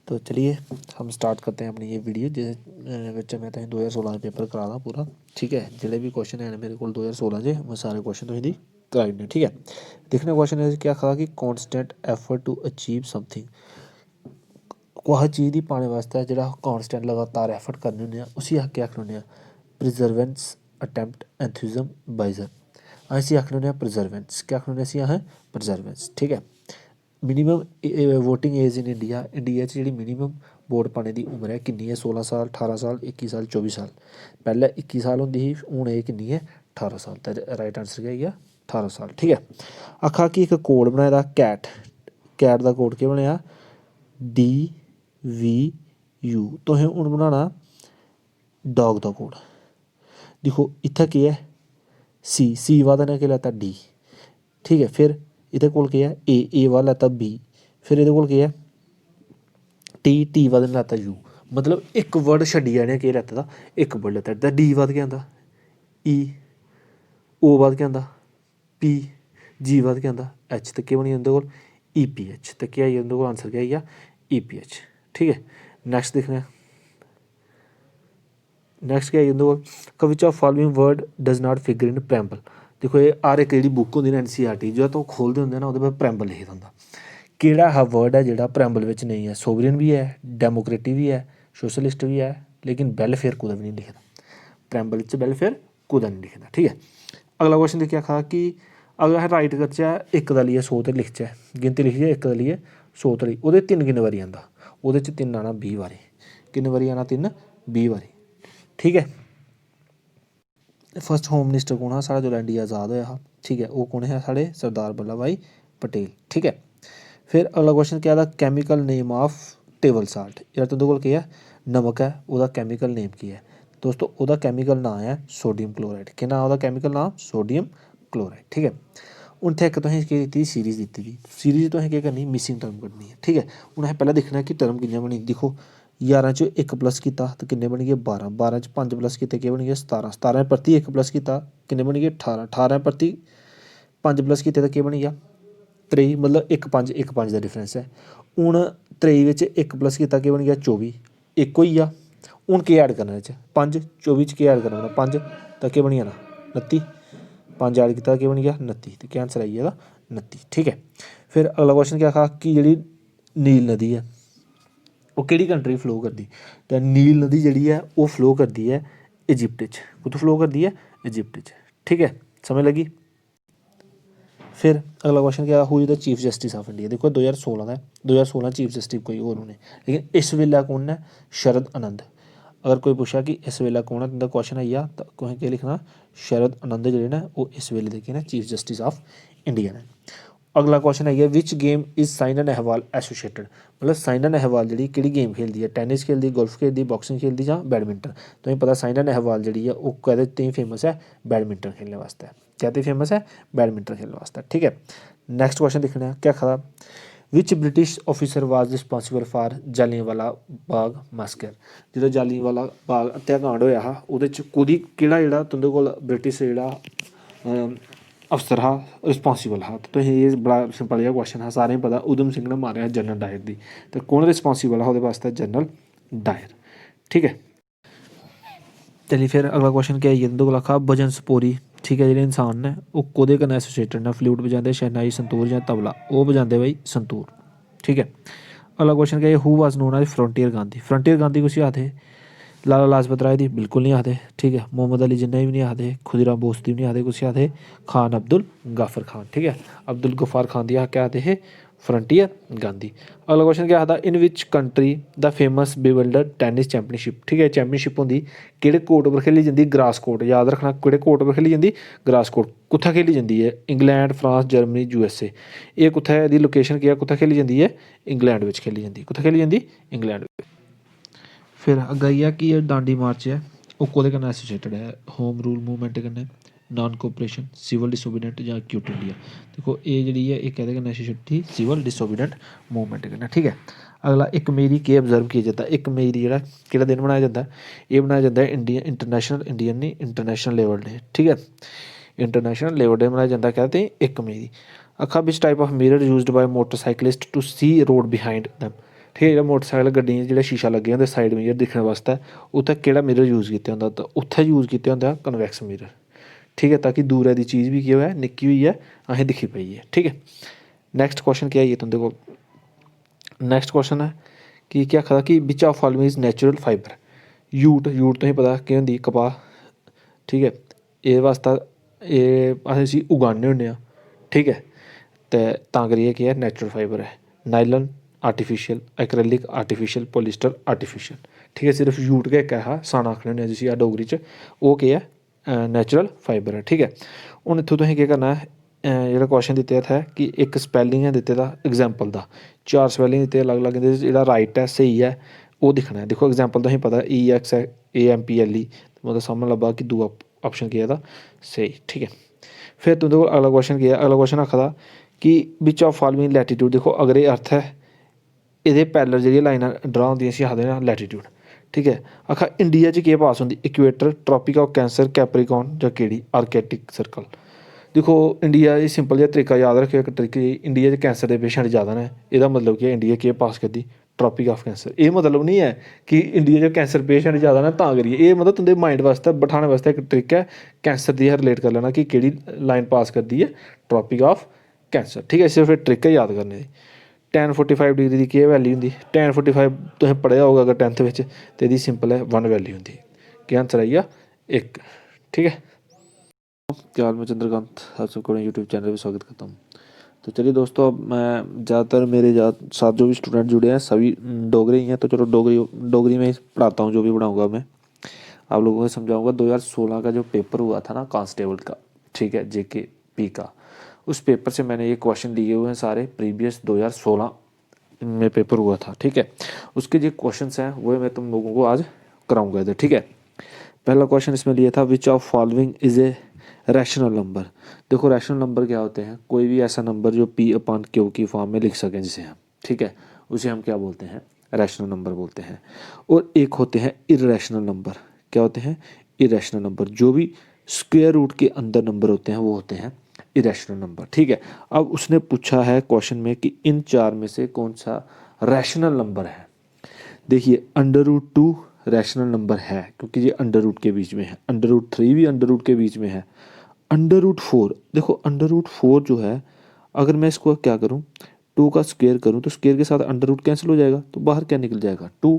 तो चलिए हम स्टार्ट करते हैं अपनी ये वीडियो जिस मैं तुसें 2016 पेपर करा दा पूरा। ठीक है, जिहड़े भी क्वेश्चन हैं मेरे को 2016 च मैं सारे क्वेश्चन तुसेंगी कराई ओड़ने। ठीक है, दिक्खने क्वेश्चन क्या आखा कि constant effort to achieve something. कुसै चीज़ गी पाने वास्ते जेह्ड़ा कांस्टेंट लगातार एफर्ट करने होन्ने आं उसी अस केह् आखने होन्ने आं? प्रिजर्वेंस अटैम्प्ट एंथुजम बाइजर। अस इसी आखने होन्ने आं प्रिजर्वेंस। क्या आखने होन्ने इसी अस? प्रिजर्वेंस। ठीक है, minimum voting age in India च जेह्ड़ी मिनिमम वोट पाने दी उमर है किन्नी है? 16 साल, 18 साल, 21 साल, 24 साल। पैह्लें 21 साल होंदी ही, हून एह् किन्नी ऐ? 18 साल। ते राइट आंसर केह् आई गेआ? 18 साल। ठीक है, आखा कि इक कोड बनाए दा कैट। कैट दा कोड केह् बनेआ? DVU। तुसें हून बनाना डॉग दा कोड। दिक्खो इत्थै केह् ऐ? सी बाद इ'नें केह् लैता? D। ठीक है, फिर एह्दे कोल केह् ऐ? ए बाद लैता B। फिर एह्दे कोल केह् ऐ? टी बाद इ'नें लैता U। मतलब इक वर्ड छड्डियै इ'नें केह् लैते दा? इक वर्ड लैता ते D बाद केह् आंदा? E। O बाद केह् आंदा? P। G बाद केह् आंदा? H। ते केह् बनी गेआ उं'दे कोल? EPH। ते केह् आई गेआ उं'दे कोल? आंसर केह् आई गेआ? EPH। ठीक है, नैक्सट दिक्खने आं। नैक्सट केह् आई उं'दे कोल? Which of following word does not figure in preamble. दिक्खो एह् हर इक जेह्ड़ी बुक होंदी ना NCERT जेल्लै तुस खोलदे होंदे ना ओह्दे पर प्रैम्बल लिखे दा होंदा। केह्ड़ा ऐसा वर्ड ऐ जेह्ड़ा प्रैम्बल बिच्च नेईं ऐ? सोवरन बी ऐ, डेमोक्रेटिक बी ऐ, सोशलिस्ट बी ऐ, लेकिन वेलफेयर कुदै भी निं लिखे दा। प्रैम्बल च वेलफेयर कुदै निं लिखे दा। ठीक है, अगला क्वेश्चन दिक्खियै आखा कि अगर अस राइट करचै इक दा लेइयै 100 ते लिखचै, गिनती लिखचै इक दा लेइयै 100 धोड़ी, ओह्दे च 3 किन्ने बारी आंदा? ओह्दे च 3 आना 20 बारी। किन्ने बारी आना? 3 20 बारी। ठीक है, फर्स्ट होम मिनिस्टर कौन हा साढ़ा जेल्लै इंडिया आज़ाद होएआ हा? ठीक है, ओह् कौन हे साढ़े? सरदार वल्लभ भाई पटेल। ठीक है, फिर अगला क्वेश्चन क्या था? Chemical name of table salt. यार तुं'दे कोल केह् ऐ? नमक है, ओह्दा कैमिकल नेम केह् ऐ? दोस्तों ओह्दा कैमिकल नांऽ ऐ सोडियम क्लोराइड। केह् नांऽ ओह्दा कैमिकल नांऽ? Sodium chloride. ठीक है, हून इत्थै इक तुसें केह् दित्ती? सीरीज दित्ती दी। सीरीज तुसें केह् करनी? मिसिंग टर्म कड्ढनी है। ठीक है, हून असें पैह्लें दिक्खना कि टर्म कि'यां बनी। दिक्खो 11 च 1 प्लस कीता ते किन्ने बनी गे? 12। 12 च 5 प्लस कीते केह् बनी गे? 17। 17 परतियै 1 प्लस कीता किन्ने बनी गे? 18। 18 परती 5 प्लस कीते ते केह् बनी गेआ? 23। मतलब 1 5 दा डिफरेंस ऐ। हून 23 बिच्च 1 प्लस कीता केह् बनी गेआ? 24। 1 होई गेआ। हून केह् ऐड करना एह्दे च? 5। 24 च केह् ऐड करना? 5 तां केह् बनी जाना? 29। 5 ऐड कीता केह् बनी गेआ? 29। ते केह् आंसर आई गेआ? 29। ठीक है, फिर अगला क्वेश्चन क्या आखा कि जेह्ड़ी नील नदी ऐ ओह् केह्ड़ी कंट्री फ्लो करदी? ते नील नदी जेह्ड़ी ऐ ओह् फ्लो करदी ऐ इजिप्ट च। कुत्थूं फ्लो करदी ऐ? इजिप्ट च। ठीक है, समझ लगी? फिर अगला क्वेश्चन क्या? Who is the chief justice of India? देखो 2016 दा ऐ। 2016 चीफ जस्टिस कोई होर होने, लेकिन इस बेल्लै कौन ऐ? शरद आनंद। अगर कोई पुच्छै कि इस बेल्लै कौन ऐ, तुं'दा क्वेश्चन आई जा तां तुसें केह् लिखना? शरद आनंद जेह्ड़े न ओह् इस बेल्ले दे केह् न? चीफ जस्टिस ऑफ इंडिया न। अगला क्वेश्चन आई गेआ which game is Saina Nehwal associated. मतलब साइना नेहवाल जेह्ड़ी केह्ड़ी गेम खेलदी ऐ? टैनिस खेलदी, गोल्फ खेलदी, बॉक्सिंग खेलदी जां बैडमिंटन? तुसेंगी पता साइना नेहवाल जेह्ड़ी ऐ ओह् कैह्दे ताईं फेमस ऐ? बैडमिंटन खेलने बास्तै। कैह्दे फेमस ऐ? बैडमिंटन खेलने बास्तै। ठीक है, नैक्सट क्वेश्चन दिक्खने आं केह् आखा दा? Which British officer was responsible for Jallianwala Bagh massacre. जेह्ड़ा जालियांवाला बाग हत्याकांड होएआ हा ओह्दे च कोह्दी केह्ड़ा जेह्ड़ा तुं'दे कोल ब्रिटिश जेह्ड़ा अफसर हा रिस्पांसिबल हा? तुसें एह् बड़ा सिंपल जेहा क्वेश्चन हा, सारें गी पता उधम सिंह ने मारेआ जनरल डायर गी। ते कौन रिस्पांसिबल हा ओह्दे बास्तै? General Dyer. ठीक है, चलिए फिर अगला क्वेश्चन केह् आई गेआ तुं'दे कोल? आखा भजन सपोरी। ठीक है, जेह्ड़े इंसान ने ओह् कोह्दे कन्नै एसोसिएटेड न? फ्लूट बजांदे, शहनाई, संतूर जां तबला? ओह् बजांदे भाई संतूर। ठीक है, अगला क्वेश्चन केह् है? Who was known as Frontier Gandhi. Frontier Gandhi कुसी आखदे? लाला लाजपत राय दी बिल्कुल नहीं आखदे। ठीक है, मोहम्मद अली जिन्ना गी भी नहीं आखदे, खुदीराम बोस दी भी नहीं आखदे, कुसी आखदे? खान अब्दुल गाफर खान। ठीक है, अब्दुल गफार खान दी केह् आखदे हे? फ्रंटियर गांधी। अगला क्वेश्चन क्या आखदा? In which country the famous Wimbledon tennis championship. ठीक है, चैंपियनशिप होंदी केह्ड़े कोर्ट पर खेली जंदी? Grass court. याद रखना केह्ड़े कोर्ट पर खेली जंदी? Grass court. कुत्थै खेली जंदी है? England, France, Germany, USA। एह् कुत्थै एह्दी लोकेशन केह् ऐ? कुत्थै खेली जंदी है? इंग्लैंड बिच्च खेली जंदी। कुत्थै खेली जंदी? इंग्लैंड। फिर अग्गें आई गेआ कि दांडी मार्च ऐ ओह् कोह्दे कन्नै एसोसिएटेड ऐ? होम रूल मूवमेंट कन्नै, नॉन कोऑपरेशन, सिविल डिसोबीडेंट जां क्विट इंडिया? देखो एह् जेह्ड़ी ऐ एह् कैह्दे कन्नै एसोसिएटेड थी? सिविल डिसोबीडेंट मूवमेंट कन्नै। ठीक है, अगला 1 मई गी केह् ऑब्जर्व किया जंदा? 1 मई गी जेह्ड़ा केह्ड़ा दिन मनाया जंदा? एह् मनाया जंदा है इंटरनेशनल इंडियन नहीं इंटरनेशनल लेबर डे। ठीक है, इंटरनेशनल लेबर डे मनाया जंदा कहते 1 मई गी। आखा which type of mirror used by motorcyclist to see road behind them. ठीक है। जेह्ड़ा मोटरसाइकल गड्डियां जेह्ड़े शीशा लग्गे होंदे साइड मिरर दिक्खने वास्तै उत्थै केह्ड़ा मिरर यूज़ कीता होंदा, तो उत्थै यूज़ कीता होंदा कन्वैक्स मिरर, ठीक है, ताकि दूरै दी चीज़ बी केह् होऐ निक्की होइयै असें दिक्खी पाइए, ठीक है। नैक्सट क्वेश्चन केह् आई गे तुंदे कोल, नैक्सट क्वेश्चन है कि केह् आखा दा कि which of following is natural fibre. Jute तुसेंगी पता केह् होंदी कपाह्, ठीक ऐ, एह्दे वास्तै अस इसी उगाने होन्ने आं, ठीक ऐ, ते तां करियै केह् ऐ नैचुरल फाइबर ऐ। Nylon artificial, acrylic artificial, polyester artificial, ठीक ऐ। सिर्फ यूट गै इक ऐहा सन आखने होन्ने आं जिसी अस डोगरी च, ओह् केह् ऐ नैचुरल फाइबर ऐ, ठीक ऐ। हून इत्थूं तुसें केह् करना ऐ, जेह्ड़ा क्वेश्चन दित्ते दा इत्थै कि इक स्पैलिंग ऐ दित्ते दा एग्जाम्पल दा, 4 स्पैलिंग दित्ते अलग अलग, जेह्ड़ा राइट ऐ स्हेई ऐ ओह् दिक्खना ऐ। दिक्खो एग्जाम्पल तुसेंगी पता EXAMPLE, मतलब सामनै लब्भा कि दूआ ऑप्शन केह् ऐ एह्दा स्हेई, ठीक ऐ। फिर तुंदे कोल अगला क्वेश्चन केह् ऐ, अगला क्वेश्चन आखा दा कि बिच ऑफ फॉलोइंग लैटीट्यूड, दिक्खो अगर एह् अर्थ ऐ एह्दे पैरेलल जेह्ड़ियां लाइनां ड्रा होंदियां इसी आखदे न लैटीट्यूड, ठीक ऐ। आखा इंडिया च केह् पास होंदी, equator, tropic of cancer, Capricorn जां केह्ड़ी, आर्कटिक सर्कल। दिक्खो इंडिया च सिंपल जेहा तरीका याद रक्खेओ, इक ट्रिक, इंडिया च कैंसर दे पेशेंट ज़्यादा न, एह्दा मतलब कि इंडिया केह् पास करदी, ट्रॉपिक ऑफ कैंसर। एह् मतलब नहीं है कि इंडिया च कैंसर पेशेंट ज़्यादा न तां करियै, एह् मतलब तुंदे माइंड वास्तै बैठाने वास्तै इक ट्रिक है, कैंसर दी रिलेट कर लैना कि केह्ड़ी लाइन पास करदी है ट्रॉपिक ऑफ कैंसर, ठीक है। सिर्फ एक ट्रिक है याद करने दी। tan 45 डिग्री की केह् वैल्यू होंदी, tan 45 तुसें पढ़ेआ होगा अगर 10th बिच, ते एह्दी सिंपल है 1 वैल्यू होंदी, केह् आंसर आई गेआ 1, ठीक है। क्या हाल, मैं चंद्रकांत आप सबको यूट्यूब चैनल पर स्वागत करता हूँ। तो चलिए दोस्तों, अब मैं ज़्यादातर मेरे साथ जो भी स्टूडेंट जुड़े हैं सभी डोगरे ही हैं, तो चलो डोगरी में ही पढ़ाता हूँ, जो भी पढ़ाऊँगा मैं आप लोगों को समझाऊँगा। 2016 का जो पेपर हुआ था ना कांस्टेबल का, ठीक है, JKP का, उस पेपर से मैंने ये क्वेश्चन लिए हुए हैं सारे, प्रीवियस 2016 में पेपर हुआ था, ठीक है। उसके जो क्वेश्चंस हैं वो मैं तुम लोगों को आज कराऊंगा इधर, ठीक है। पहला क्वेश्चन इसमें लिया था, विच of following is a rational number. देखो रैशनल नंबर क्या होते हैं, कोई भी ऐसा नंबर जो P/Q की फॉर्म में लिख सकें जिसे हम, ठीक है, उसे हम क्या बोलते हैं, रैशनल नंबर बोलते हैं। और एक होते हैं इर्रेशनल नंबर, क्या होते हैं, इर्रेशनल नंबर, जो भी स्क्वायर रूट के अंदर नंबर होते हैं वो होते हैं इरेशनल नंबर, ठीक है। अब उसने पूछा है क्वेश्चन में कि इन 4 में से कौन सा रैशनल नंबर है। देखिए √2 रैशनल नंबर है क्योंकि ये अंडर रूट के बीच में है, √3 भी अंडर रूट के बीच में है, √4, देखो √4 जो है अगर मैं इसको क्या करूँ 2 का स्क्वायर करूँ तो स्क्वायर के साथ अंडर रूट कैंसिल हो जाएगा, तो बाहर क्या निकल जाएगा 2।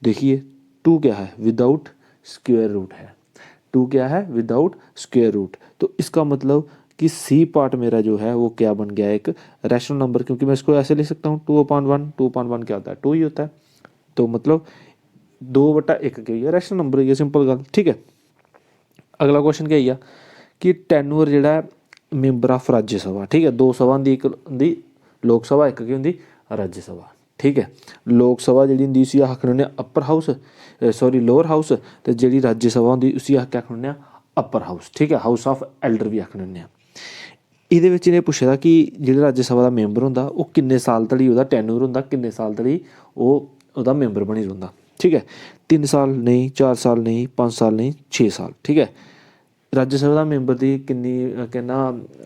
देखिए 2 क्या है, विदाउट स्क्वायर रूट है, 2 क्या है, विदाउट स्क्वायर रूट। तो इसका मतलब कि C पार्ट मेरा जो है वो क्या बन गया, एक रैशनल नंबर, क्योंकि मैं इसको ऐसे लिख सकता हूँ 2/1, 2/1 क्या होता है 2 ही होता है, तो मतलब 2/1 क्या है रैशनल नंबर है, सिंपल गल, ठीक है। अगला क्वेश्चन क्या है कि टेन्योर जेह्ड़ा है मैंबर ऑफ राज्य सभा, ठीक है, 2 सभा होंदी, इक होंदी लोक सभा, इक केह् होंदी राज्य सभा, ठीक है। लोक सभा जेह्ड़ी होंदी उसी आखने होन्ने upper house, sorry lower house, ते जेह्ड़ी राज्य सभा होंदी उसी अस केह् आखने होन्ने अपर हाउस, ठीक है, हाउस ऑफ एल्डर भी आखने होन्ने आं। एह्दे बिच्च इ'नें पुच्छे दा कि जेह्ड़ा राज्य सभा दा मैंबर होंदा ओह् किन्ने साल धड़ी ओह्दा टेन्योर होंदा, किन्ने साल धड़ी ओह् ओह्दा मैंबर बनी रौंह्दा, ठीक है। 3 साल नहीं, 4 साल नहीं, 5 साल नहीं, 6 साल, ठीक है। राज्य सभा दा मैंबर दी किन्नी कहना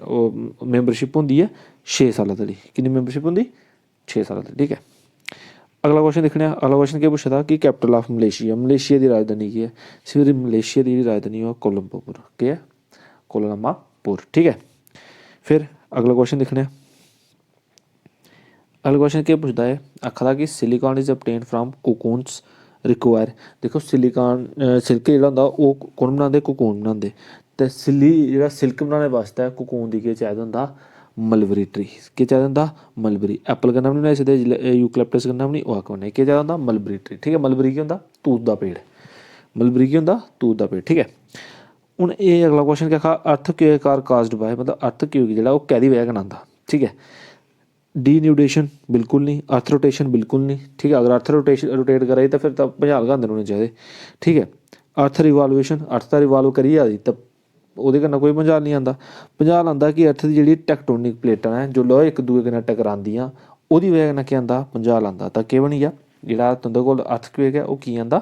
ओह् मैंबरशिप होंदी है 6 साल धड़ी, किन्नी मैंबरशिप होंदी 6 साल धड़ी, ठीक है। अगला क्वेश्चन दिक्खने आं, अगला क्वेश्चन केह् पुच्छे दा कि कैपिटल ऑफ मलेशिया, मलेशिया दी राजधानी केह् ऐ, सिर्फ मलेशिया दी राजधानी ओह् कोलंबोपुर, केह् ऐ कोलंबोपुर, ठीक है। फिर अगला क्वेश्चन दिक्खने आं, अगला क्वेश्चन केह् पुछदा है, आखा दा कि silicon is obtain from cocoons require. देखो सिलिकॉन सिल्क जेह्ड़ा होंदा ओह् कौन बनांदे, कोकून बनांदे, ते जेह्ड़ा सिल्क बनाने वास्तै कोकून दी केह् चाहिदा होंदा, मलबरी ट्री, केह् चाहिदा होंदा मलबरी, एप्पल कन्नै बी बनाई सकदे, जिसलै यूकलिप्टस कन्नै बी नहीं, ओह् कन्नै केह् चाहिदा होंदा मलबरी ट्री, ठीक है। मलबरी केह् होंदा तूत दा पेड़, मलबरी केह् होंदा तूत दा पेड़, ठीक है। हून एह् अगला क्वेश्चन केह् आखा, अर्थ के कार कास्ड बाय, मतलब अर्थ क्यों जेह्ड़ा ओह् कैह्दी वजह कन्नै आंदा, ठीक है। डीन्यूडेशन बिल्कुल नहीं, अर्थ रोटेशन बिल्कुल नहीं, ठीक है, अगर अर्थ रोटेट करा दी तो फिर तो भुंचाल गै आंदे रौह्ने चाहिदे, ठीक है। अर्थ रिवाल्वेशन, अर्थ दा रिवाल्व करियै आ दी ते ओह्दे कन्नै कोई भुंचाल नहीं आंदा। भुंचाल आंदा कि अर्थ दी जेह्ड़ी टैक्टोनिक प्लेटां न जेल्लै ओह् इक दूए कन्नै टकरांदियां ओह्दी वजह कन्नै केह् आंदा भुंचाल आंदा, तां केह् बनी गेआ जेह्ड़ा तुं'दे कोल अर्थक्वेक ऐ ओह् की आंदा,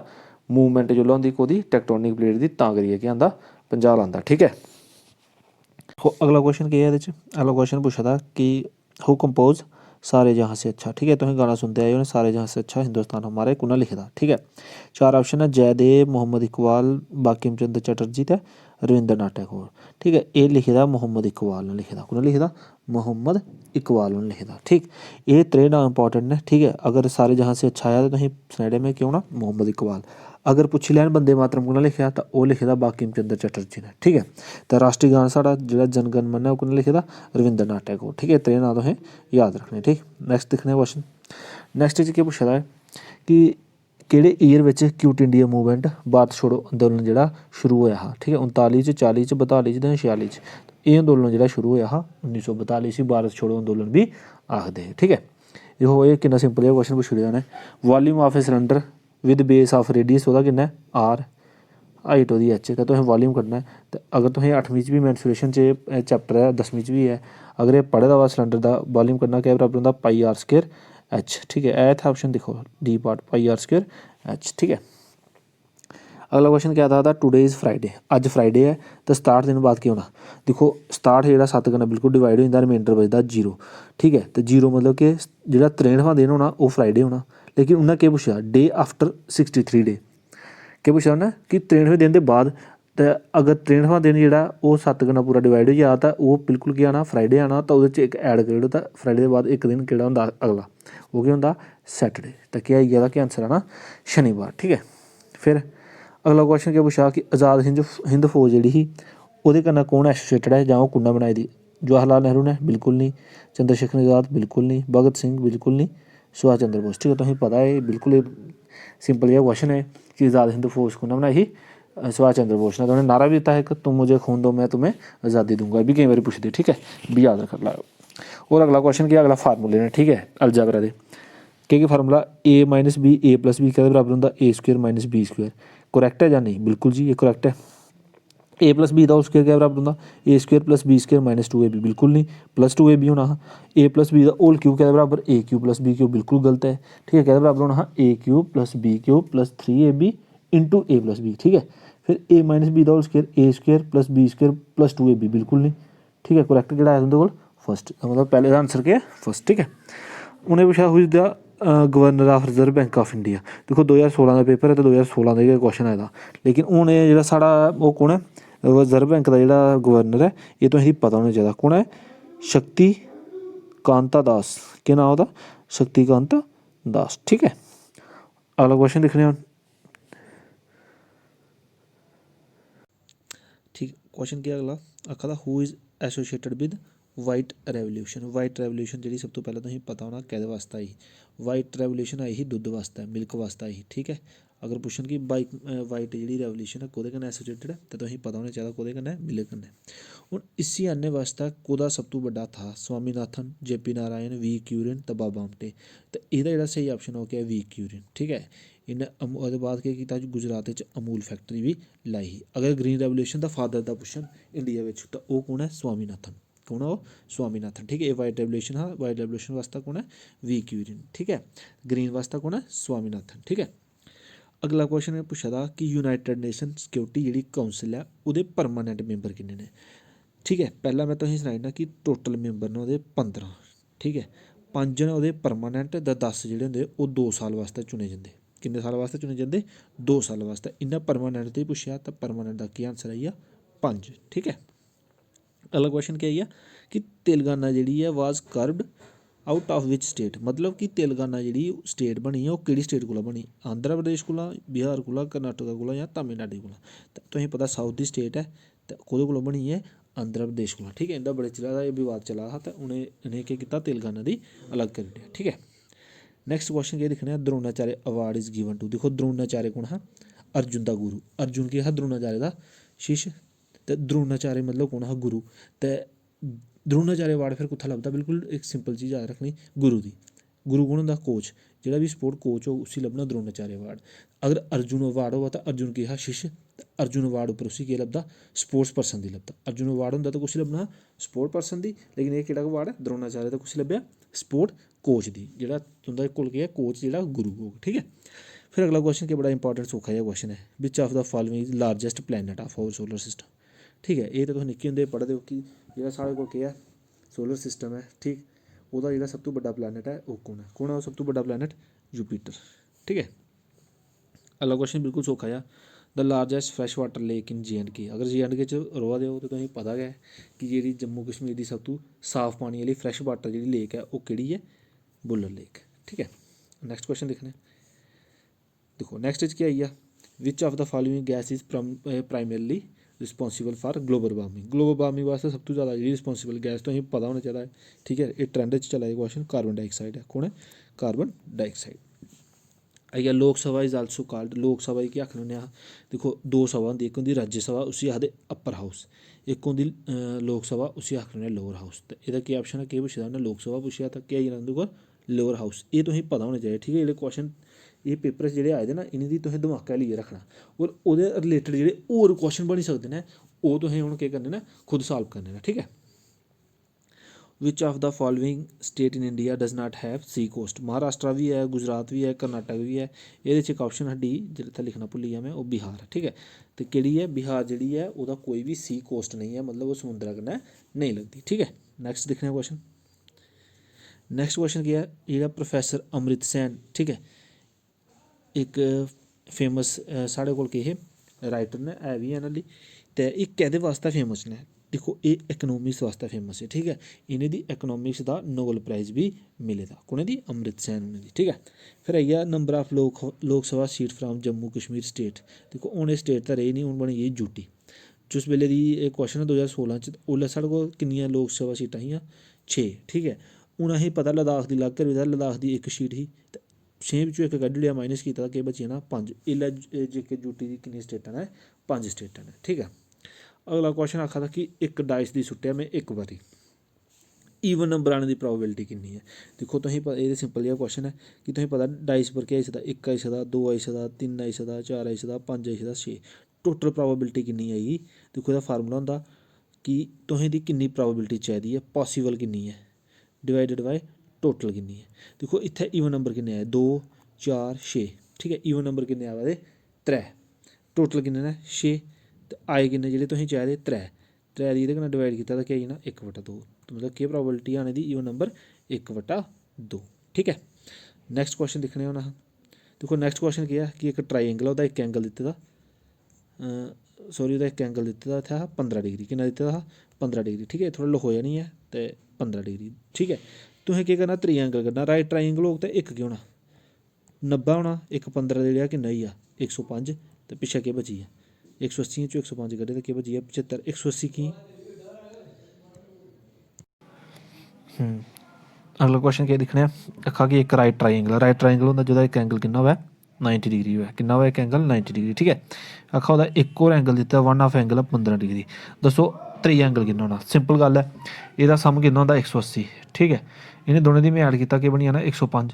मूवमेंट जेल्लै होंदी कोह्दी टैक्टोनिक प्लेट दी, तां करियै केह् आंदा भुंचाल आंदा, ठीक है। अगला क्वेश्चन केह् ऐ एह्दे च, अगला क्वेश्चन पुच्छे दा कि हु कंपोज सारे जहाँ से अच्छा, ठीक है। तुम गाना सुनते आए हो, सारे जहाँ से अच्छा हिंदुस्तान हमारा, कुन्नै लिखे दा, ठीक है। 4 ऑप्शन है, जयदेव, मोहम्मद इकबाल, बंकिम चंद्र चटर्जी ते रविंद्र नाथ टैगोर, ठीक है। ये लिखे दा मोहम्मद इकबाल ने लिखे दा, कुन्नै लिखे दा, मोहम्मद इकबाल ने लिखे दा, ठीक। ये 3 नाम इंपॉर्टेंट ने, ठीक है। अगर सारे जहाँ से अच्छा आया तो तुसीं सनाई में क्यों ना मोहम्मद इकबाल। अगर पुच्छी लैन बंदे मातरम कुन्नै लिखेआ तो ओह् लिखे दा बंकिम चंद्र चटर्जी ने, ठीक है। तो राष्ट्रीय गान साढ़ा जेह्ड़ा जन गण मन है ओह् कुन्नै लिखे दा, रविंद्र नाथ टैगोर, ठीक है। 3 नाम तुसें याद रखने, ठीक। नैक्सट दिक्खने क्वेश्चन। नैक्सट च केह् पुच्छे दा है कि केह्ड़े ईयर बिच क्यूट इंडिया मूवमेंट भारत छोड़ो अंदोलन जेह्ड़ा शुरू होया हा, ठीक है। 39 च, 40 च, 42 च ते 46 च। एह् अंदोलन जेह्ड़ा शुरू होया हा 1942 च, भारत छोड़ो अंदोलन बी आखदे हे, ठीक है। दिक्खो एह् किन्ना सिंपल जेहा क्वेश्चन पुच्छी ओड़ेआ उ'नें। Volume of a cylinder with base of radius ओह्दा किन्ना है आर, हाइट ओह्दी एच, ते तुसें वॉल्यूम कड्ढना है। ते अगर तुसें 8वीं च बी मैंसुरेशन च चैप्टर है, 10वीं च बी है, अगर एह् पढ़े दा होऐ सिलेंडर दा वॉल्यूम कड्ढना केह् बराबर होंदा, पाई आर स्केयर एच, ठीक है। एथ ऑप्शन दिक्खो D part pi R square H, ठीक है। अगला क्वेश्चन क्या था टुडे इज़ फ्राइडे, अज्ज फ्राइडे है तो 67 दिन बाद केह् होना। दिक्खो 67 जेह्ड़ा 7 कन्नै बिल्कुल डिवाइड होई जंदा, रिमाइंडर बचदा 0, ठीक है। तो 0 मतलब कि जेह्ड़ा 63वां दिन होना ओह् फ्राइडे होना। लेकिन उन्नै केह् पुच्छेआ, डे आफ्टर 63 डे, केह् पुच्छेआ उन्नै कि 63वें दिन दे बाद। ते अगर 63वां दिन जेह्ड़ा ओह् 7 कन्नै पूरा डिवाइड होई जा तां ओह् बिल्कुल केह् आना, फ्राइडे आना। तो ओह्दे च इक ऐड करी ओड़ो, तां फ्राइडे दे बाद इक दिन केह्ड़ा होंदा अगला, ओह् केह् होंदा, सैटरडे। ते केह् आई गेआ कि आंसर आना शनिवार, ठीक है। फिर अगला क्वेश्चन केह् पुच्छा कि आज़ाद हिंद फौज जेह्ड़ी ही ओह्दे कन्नै कौन एसोसिएटेड है जां ओह् कुन्नै बनाई दी। जवाहर लाल नेहरू ने, बिल्कुल नहीं। चंद्र शेखर आज़ाद, बिल्कुल नहीं। भगत सिंह, बिल्कुल नहीं। सुभाष चंद्र बोस, ठीक है। तुसेंगी पता है बिल्कुल सिंपल जेहा क्वेश्चन है कि आज़ाद हिंद फौज कुन्नै बनाई ही, सुभाष चंद्र बोस ने। तो उन्हें नारा भी दित्ता है कि तुम मुझे खून दो मैं तुम्हें आज़ादी दूंगा, भी केईं बारी पुछदे, ठीक है, भी याद रख लैओ। और अगला क्वेश्चन केह्, अगला फार्मूले ने, ठीक है, अलजबरा दे केह् formula, a minus b a plus b केह्दे बराबर होंदा, a square minus b square. Correct है जां नहीं, बिल्कुल जी ये करैक्ट है। ए प्लस बी दा होल स्क्वेयर केह्दे बराबर होंदा, a square plus b square minus 2ab, बिल्कुल नहीं, प्लस 2ab होना हा। ए प्लस बी दा होल क्यूब केह्दे बराबर, a cube plus b cube, बिल्कुल गलत है, ठीक है। केह्दे बराबर होना हा, a cube plus b cube plus 3ab into a plus b, ठीक है। फिर ए माइनस बी दा whole square, a square plus b square plus 2ab, बिल्कुल नहीं, ठीक है। करैक्ट केह्ड़ा आया तुंदे कोल, फर्स्ट, मतलब पहले दा आंसर केह् है, फर्स्ट, ठीक है। उ'नें पुच्छेआ who is the governor of reserve bank of India. दिक्खो 2016 का पेपर है तो 2016 का गै क्वेश्चन आए दा। लेकिन हून एह् जेह्ड़ा साढ़ा ओह् कौन है, रिजर्व बैंक का जेह्ड़ा गवर्नर है, एह् तुसेंगी पता होना चाहिदा कौन है, शक्ति कांता दास। केह् नांऽ ओह्दा, शक्ति कांता दास, ठीक है। अगला क्वेश्चन दिक्खने आं, ठीक। क्वेश्चन केह् अगला आखा दा, who is associated with white revolution. White revolution जेह्ड़ी सब तो पैह्लें तुसेंगी पता होना कैह्दे वास्ते आई। वाइट रेवोल्यूशन आई ही दुद्ध वास्ते, मिल्क वास्ते आई ही, ठीक है। अगर पुच्छन कि वाइट जेह्ड़ी रेवोल्यूशन है कोह्दे कन्नै एसोसिएटेड है, तो तुसेंगी पता होना चाहिदा कोह्दे कन्नै, मिल्क कन्नै। हून इसी आह्नने वास्ते कोह्दा सब तो बड्डा था, स्वामीनाथन, जेपी नारायण, वी क्यूरिन ते बाबा आमटे। ते एह्दा जेह्ड़ा स्हेई ऑप्शन ओह् क्या, वी क्यूरिन, ठीक है। इन्नै ओह्दे बाद केह् कीता, गुजरात च अमूल फैक्ट्री भी लाई ही। अगर ग्रीन रेवोल्यूशन दा फादर दा पुच्छन इंडिया बिच तो ओह् कौन है, स्वामीनाथन। कौन है ओह्, स्वामीनाथन, ठीक है। एह् वाइट रेवोल्यूशन हा, वाइट रेवोल्यूशन वास्ते कौन है, वी क्यूरिन, ठीक है। ग्रीन वास्ते कौन है, स्वामीनाथन, ठीक है। अगला क्वेश्चन एह् पुच्छा दा कि यूनाइटेड नेशन सिक्योरिटी जेह्ड़ी काउंसिल है ओह्दे परमानेंट मैंबर किन्ने ने, ठीक है। पैह्ला मैं तुसेंगी सनाई ओड़ना कि टोटल मैंबर न ओह्दे 15, ठीक है। 5 न ओह्दे परमानेंट ते 10 जेह्ड़े होंदे ओह् 2 साल वास्ते चुने जंदे। किन्ने साल वास्ते चुने जंदे, 2 साल वास्ते। इन्नै परमानेंट ते पुच्छेआ तो परमानेंट दा केह् आंसर आई गेआ, 5, ठीक है। अगला क्वेश्चन केह् आई गेआ कि तेलंगाना जेह्ड़ी है was curved out of which state. मतलब कि तेलंगाना जेह्ड़ी स्टेट बनी है ओह् केह्ड़ी स्टेट कोला बनी, आंध्र प्रदेश कोला, बिहार कोला, कर्नाटका कोला जां तमिलनाडु कोला। ते तुसेंगी पता साउथ दी स्टेट है ते कोह्दे कोला बनी है, आंध्र प्रदेश कोला, ठीक है। इंदा बड़े चिरा दा एह् विवाद चला दा हा ते इ'नें केह् कीता, तेलंगाना दी अलग करी ओड़ेआ, ठीक है। नैक्सट क्वेश्चन केह् दिक्खने आं, Dronacharya award is given to. दिक्खो द्रोणाचार्य कौन हा, अर्जुन दा गुरु। अर्जुन केह् हा, द्रोणाचार्य दा शिष्य। ते द्रोणाचार्य मतलब कौन हा, गुरु। ते द्रोणाचार्य अवार्ड फिर कुत्थै लभदा, बिल्कुल एक सिंपल चीज़ याद रखनी, गुरु दी। गुरु कौन होंदा, कोच। जेह्ड़ा बी स्पोर्ट कोच होग उसी लब्भना द्रोणाचार्य अवार्ड। अगर अर्जुन अवार्ड होगा तो अर्जुन केह् हा, शिष्य। ते अर्जुन अवार्ड उप्पर उसी केह् लभदा, स्पोर्ट्स पर्सन दी लभदा। अर्जुन अवार्ड होंदा तो कुसी लब्भना, स्पोर्ट पर्सन दी। लेकिन एह् केह्ड़ा अवार्ड है, द्रोणाचार्य दा कुसी लब्भेआ, स्पोर्ट कोच दी। जेह्ड़ा तुं'दा कोल केह् है, कोच जेह्ड़ा गुरु होग, ठीक है। फिर अगला क्वेश्चन केह् बड़ा इंपॉर्टेंट सौखा जेहा क्वेश्चन है, which of the following is largest planet of our solar system, ठीक है। एह् ते तुस निक्के होंदे पढ़दे हो कि जेह्ड़ा साढ़े कोल केह् है, सोलर सिस्टम है, ठीक। ਉਹਦਾ ਜਿਹੜਾ ਸਭ ਤੋਂ ਵੱਡਾ ਪਲੈਨਟ ਹੈ ਉਹ ਕੌਣ ਹੈ ਉਹ ਸਭ ਤੋਂ ਵੱਡਾ ਪਲੈਨਟ ਜੁਪੀਟਰ। ਠੀਕ ਹੈ। ਅਗਲਾ ਕੁਐਸਚਨ ਬਿਲਕੁਲ ਸੌਖਾ ਆ। ਦ ਲਾਰਜੈਸਟ ਫਰੈਸ਼ ਵਾਟਰ ਲੇਕ ਇਨ JNK। अगर JNK च रवा दे हो तो तुसें पता गै कि जेह्ड़ी जम्मू कश्मीर की सब तो साफ पानी वाली फ्रैश वाटर जी लेक है वो केह्ड़ी है, बुलर लेक। ठीक है। नैक्सट क्वेश्चन दिक्खने, देखो नैक्सट च केह् आई गेआ विच of the following gas is primarily responsible for global warming. Global warming वास्ते सब तो ज़्यादा जी रिस्पोंसिबल गैस तुसें पता होना चाहिए। ठीक है। ये ट्रेंड च चला दा क्वेश्चन, कार्बन डाइऑक्साइड है। कौन है? Carbon dioxide. आई गया लोक सभा इज आल्सो कॉल्ड। लोक सभा गी केह् आखने होन्ने आं? देखो दो सभा होंदी, एक होंदी राज्य सभा उसी आखदे अप्पर हाउस, एक होंदी लोक सभा उसी आखने होन्ने लोअर हाउस। ते एह्दा केह् ऑप्शन है? केह् पुच्छे दा उन्नै? लोक सभा पुच्छेआ तां केह् आई जाना उं'दे कोल? Lower house. एह् तुसेंगी पता होना चाहिए। ठीक है। जेह्ड़े क्वेश्चन एह् पेपर च जेह्ड़े आए दे ना इ'नें दी तुसें दमाकै लेइयै रखना, और ओह्दे रिलेटिड जेह्ड़े होर क्वेश्चन बनी सकदे न ओह् तुसें हून केह् करने न? खुद सॉल्व करने न। ठीक है। Which of the following state in India does not have sea coast. Maharashtra भी है, गुजरात भी है, कर्नाटक भी है। एह्दे च एक ऑप्शन है डी, जेह्ड़ा इत्थै लिखना भुल्ली गेआ मैं, ओह् बिहार है। ठीक है। तो केह्ड़ी है? बिहार जेह्ड़ी है ओह्दा कोई भी सी कोस्ट नहीं है, मतलब वो समुंदरा कन्नै नेईं लगदी। ठीक है। नैक्सट दिक्खने आं क्वेश्चन। नैक्सट क्वेश्चन केह् है? जेह्ड़ा प्रोफैसर अमृत सैन, ठीक है, एक फेमस साढ़े कोल केह् हे राइटर ने, है बी हैन हाल्ली, ते एह् कैह्दे वास्तै फेमस ने? दिक्खो एह् इकनॉमिक्स वास्तै फेमस है। ठीक है। इ'नें दी इकनॉमिक्स दा नोबल प्राइज भी मिले दा। कु'नें दी? अमृत सैन उ'नें दी। ठीक है। फिर आई गेआ नंबर ऑफ लोक सभा seat from Jammu Kashmir state. दिक्खो हून एह् स्टेट ते रेही नहीं, हून बनी गेई यूटी। जिस वेले दी एह् क्वेश्चन है 2016 च, उसलै साढ़े कोल किन्नियां लोक सभा सीटां हियां? 6। ठीक है। हून असेंगी पता लद्दाख दी अलग करी दित्ता, लद्दाख दी इक सीट ही ते 6 बिच्चों इक कड्ढी ओड़ेआ, माइनस कीता, केह् बची जाना? 5। इसलै जेके यूटी दी किन्नियां स्टेटां न? 5 स्टेटां न। ठीक है। अगला क्वेश्चन आखा दा कि इक डाइस दी सुट्टेआ में इक बारी, ईवन नंबर आने दी प्रोबेबिलिटी किन्नी है? दिक्खो तुसेंगी पता, एह् सिंपल जेहा क्वेश्चन है कि तुसेंगी पता डाइस पर केह् आई सकदा? 1 आई सकदा, 2 आई सकदा, 3 आई सकदा, 4 आई सकदा, 5 आई सकदा, 6। टोटल प्रोबेबिलिटी किन्नी आई? दिक्खो एह्दा फार्मूला होंदा कि तुसें दी किन्नी प्रोबेबिलिटी चाहिदी है, पॉसिबल किन्नी है, डिवाइडेड बाय टोटल किन्नी है। दिक्खो इत्थै ईवन नंबर किन्ने आए? 2 4 6। ठीक है। ईवन नंबर किन्ने आवा दे? 3। टोटल किन्ने न? 6। ते आए किन्ने जेह्ड़े तुसेंगी चाहिदे? 3। 3 दी एह्दे कन्नै डिवाइड कीता तां केह् आई जाना? 1/2। तो मतलब केह् प्रोबेबिलिटी आने दी? Even number 1/2। ठीक है। नैक्सट क्वेश्चन दिक्खने हून अस। दिक्खो नैक्सट क्वेश्चन केह् है कि इक ट्राईएंगल ओह्दा इक एंगल दित्ते दा, सॉरी ओह्दा इक एंगल दित्ते दा इत्थै 15 डिग्री। किन्ना दित्ते दा हा? 15 डिग्री। ठीक है। थोह्ड़ा लखोया नहीं है ते 15 डिग्री। ठीक है। तुसें केह् करना? त्रिएंगल करना। राइट ट्राईएंगल होग ते इक केह् होना? 90 होना। इक 15 दे जेह्ड़ा किन्ना होई गेआ? 105। ते पिच्छें केह् बची गेआ? 180 चों 105 कड्ढे ते केह् बची गेआ? 75। 180 की अगला क्वेश्चन केह् दिक्खने आं? आखा कि इक राइट ट्राईएंगल होंदा जेह्दा इक एंगल किन्ना होऐ? 90 डिग्री होऐ। किन्ना होऐ? इक एंगल 90 डिग्री। ठीक है। आखा ओह्दा इक होर एंगल दित्ता, वन ऑफ एंगल है 15 डिग्री। दस्सो त्रीया एंगल किन्ना होना? सिंपल गल्ल है, एह्दा सम किन्ना होंदा? 180। ठीक है। इ'नें दोनें दी में ऐड कीता, केह् बनी जाना? 105।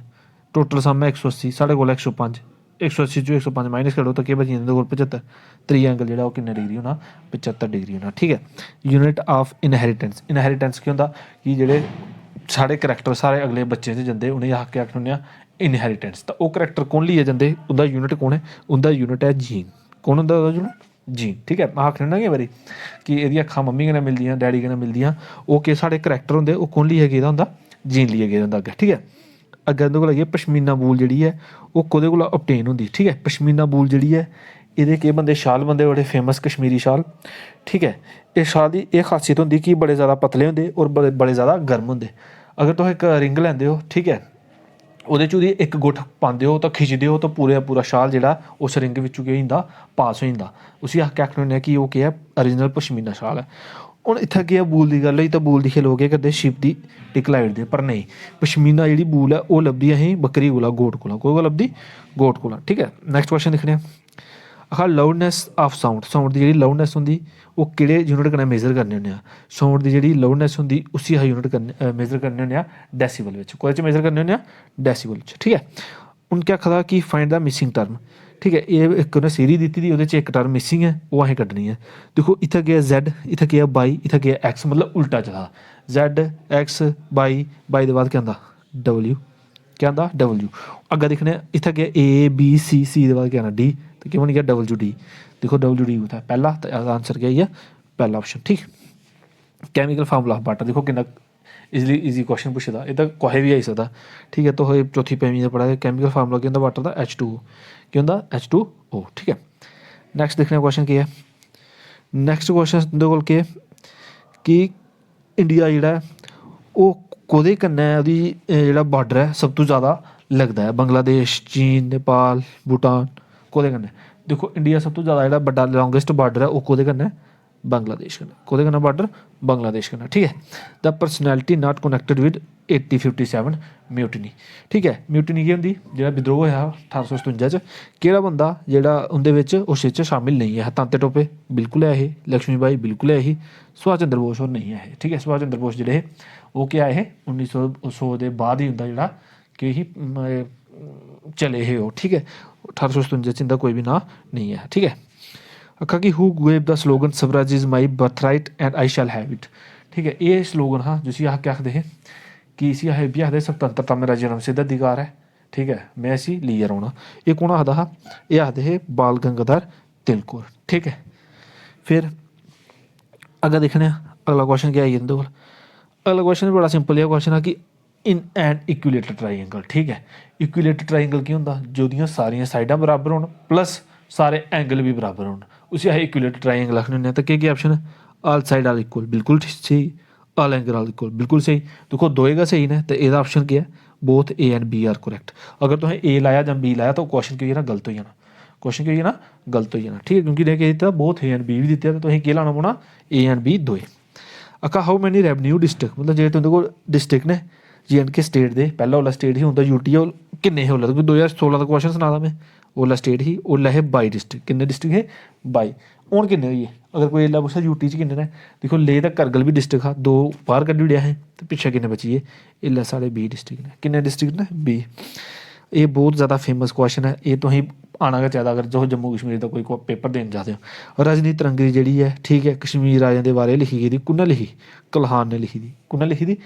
टोटल सम है 180, साढ़े कोल 105। 180 चों 105 माइनस करो तो केह् बची जंदा? कोल 75। त्रीया एंगल जेह्ड़ा ओह् किन्ना डिग्री होना? 75 डिग्री होना। ठीक है। Unit of inheritance. इनहेरिटेंस केह् होंदा कि जेह्ड़े साढ़े करैक्टर साढ़े अगले बच्चे च जंदे उ'नेंगी अस केह् आखने होन्ने आं? इनहेरिटेंस। तां ओह् करैक्टर कौन लेइयै जंदे? उं'दा यूनिट कौन है? उं'दा यूनिट है जीन। कौन होंदा ओह्दा यूनिट? जीन। ठीक है। अस आखने होन्ने केईं बारी कि एह्दी अक्खां मम्मी कन्नै मिलदियां, डैडी कन्नै मिलदियां, ओह् केह् साढ़े करैक्टर होंदे? ओह् कौन लेइयै गेदा होंदा? जीन लेइयै गेदा होंदा अग्गें। ठीक है। अग्गें उं'दे कोल आई गेआ पश्मीना वूल जेह्ड़ी है ओह् कोह्दे कोला ऑब्टेन होंदी? ठीक है। पश्मीना वूल जेह्ड़ी है एह्दे केह् बनदे? शाल बनदे बड़े फेमस कश्मीरी शाल। ठीक है। इस शाल दी एह् खासियत होंदी कि बड़े ज़्यादा पतले होंदे और बड़े ज़्यादा गर्म होंदे। अगर तुस इक रिंग लैंदे हो, ठीक है, ओह्दे च ओह्दी इक गुट्ठ पांदे हो तो खिचदे हो तो पूरा शाल जेह्ड़ा उस रिंग बिच्चों केह् होई जंदा? पास होई जंदा। उसी अस केह् आखने होन्ने आं कि ओह् केह् है? ओरिजिनल पश्मीना शाल है। हून इत्थै केह् है? वूल दी गल्ल होई, तो वूल दिक्खियै लोक केह् करदे? शिप दी टिक लाई ओड़दे, पर नेईं। पश्मीना जेह्ड़ी वूल है ओह् लभदी असेंगी बकरी कोला, गोट कोला। कोह्दे कोला लभदी? गोट कोला। ठीक है। नैक्सट क्वेश्चन दिक्खने आं। आखा लाउडनैस ऑफ साउंड। साउंड दी जेह्ड़ी लाउडनैस होंदी ओह् केह्ड़े यूनिट कन्नै मेजर करने होन्ने आं? साउंड दी जेह्ड़ी लाउडनैस होंदी उसी अस यूनिट मेजर करने होन्ने आं डेसीबल बिच्च। कोह्दे च मेजर करने होन्ने आं? डेसीबल च। ठीक है। हून केह् आखा दा कि फाइंड द मिसिंग टर्म। ठीक है। एह् इक उ'न्नै सीरीज दित्ती दी, ओह्दे च इक टर्म मिसिंग है, ओह् असें कड्ढनी है। दिक्खो इत्थै केह् है? Z, इत्थै केह् है? बाई, इत्थै केह् है? X, मतलब उल्टा चला दा। Z X बाई दे बाद केह् आंदा? W। क्या आंदा? W। अग्गें दिक्खने इत्थै केह् है? A B C दे बाद केह् आना? D। तो केह् बनी गेआ? WD। दिक्खो WD कुत्थै? पैह्ला, तो आंसर केह् आई गेआ? पैह्ला ऑप्शन। ठीक। Chemical formula of water. देखो किन्ना इजली ईजी क्वेश्चन पुछदा, ये तो कुसै भी आई सकदा, ठीक है। तो चौथी पंजवीं दा पढ़ा दे कैमिकल फार्मूला केह् होंदा वाटर दा H2O, केह् होंदा H2O, ठीक है। नैक्सट दिक्खने क्वेश्चन केह् है, नैक्सट क्वेश्चन तुंदे कोल केह् कि इंडिया जेह्ड़ा ऐ ओह् कोह्दे कन्नै ओह्दी जेह्ड़ा बार्डर है सब तो ज़्यादा लगदा है, बांग्लादेश, चीन, नेपाल, भूटान, कोह्दे कन्नै? देखो इंडिया सब तो ज़्यादा जेह्ड़ा बड्डा लांगेस्ट बार्डर है ओह् कोह्दे कन्नै? बांग्लादेश कन्नै। कोह्दे कन्नै बार्डर? बांग्लादेश कन्नै, ठीक है। The personality not connected with 1857 mutiny, ठीक है। म्यूटनी केह् होंदी? जेह्ड़ा विद्रोह होया 1857 च, केह्ड़ा बंदा जेह्ड़ा उं'दे बिच्च उस च शामिल नहीं है? तांते टोपे बिल्कुल है हे, लक्ष्मीबाई बिल्कुल है ही, सुभाष चंद्र बोस होर नहीं है, ठीक है। सुभाष चंद्र बोस जेह्ड़े हे ओह् क्या है 1900 दे बाद ही उं'दा जेह्ड़ा कि ही चले हे ओह्, ठीक है। 1857 च इंदा कोई भी नांऽ नहीं है, ठीक है। आखा कि who gave the slogan Swaraj is my birth right and I shall have it, ठीक है। ये स्लोगन हा जिसी अस क्या आखदे हे कि इसी अस बी आखदे स्वतंत्रता मेरा जन्म सिद्ध अधिकार है, ठीक है, मैं इसी लेइयै रौह्ना। एह् कौन आखदा हा? एह् आखदे हे बाल गंगाधर तिलक होर, ठीक है। फिर अग्गें दिक्खने आं अगला क्वेश्चन क्या आई तुं'दे कोल। अगला क्वेश्चन बड़ा सिंपल जेहा क्वेश्चन है कि इन एंड इक्विलेटर ट्राइंगल, ठीक है। इक्विलेटर ट्राइंगल केह् होंदा? जोदियां सारियां साइडां बराबर होन प्लस सारे एंगल भी बराबर होन, उसी अस इक्विलेटर ट्राइंगल आखने होन्ने आं। तो केह् ऑप्शन है? ऑल साइड आर इक्वल, बिल्कुल स्हेई। ऑल एंगल आर इक्वल, बिल्कुल स्हेई। देखो दोए गै स्हेई ने, तो एह्दा ऑप्शन केह् है? Both A and B are correct. अगर तुसें ए लाया जां बी लाया तो क्वेश्चन केह् होई जाना? गलत होई जाना, क्वेश्चन केह् होई जाना? गलत होई जाना, ठीक है। क्योंकि इ'नें केह् दित्ता? बोथ ए एंड बी भी दित्ते, तो तुसें केह् लाना पौना? ए एंड बी दोए। आखा हाउ मैनी रेवन्यू डिस्ट्रिक्ट, मतलब जेह्ड़े तुं'दे कोल डिस्ट्रिक्ट ने J&K स्टेट दे, पैह्ला ओला स्टेट ही, उं'दा यूटी है, किन्ने हे ओला? 2016 दा क्वेश्चन सना दा मैं, ओला स्टेट ही, ओला हे 22 डिस्ट्रिक्ट। किन्ने डिस्ट्रिक्ट हे? 22। हून किन्ने होई गे? अगर कोई एल्लै पुच्छा यूटी च किन्ने ने, दिक्खो लेह ते करगिल बी डिस्ट्रिक्ट हा, 2 बाहर कड्ढी ओड़ेआ असें, ते पिच्छे किन्ने बची गे? एल्लै साढ़े 20 डिस्ट्रिक्ट ने। किन्ने डिस्ट्रिक्ट ने? 20। एह् बहुत ज़्यादा फेमस क्वेश्चन है, एह् तुसें आना गै चाहिदा अगर तुस जम्मू कश्मीर दा कोई पेपर देन जाते हो। रजनी तरंगी जेह्ड़ी है, ठीक है, कश्मीर राजें दे बारे लिखी गेदी, कु'न्नै लिखी? कल्हान ने लिखी दी। कु'न्नै लिखी दी?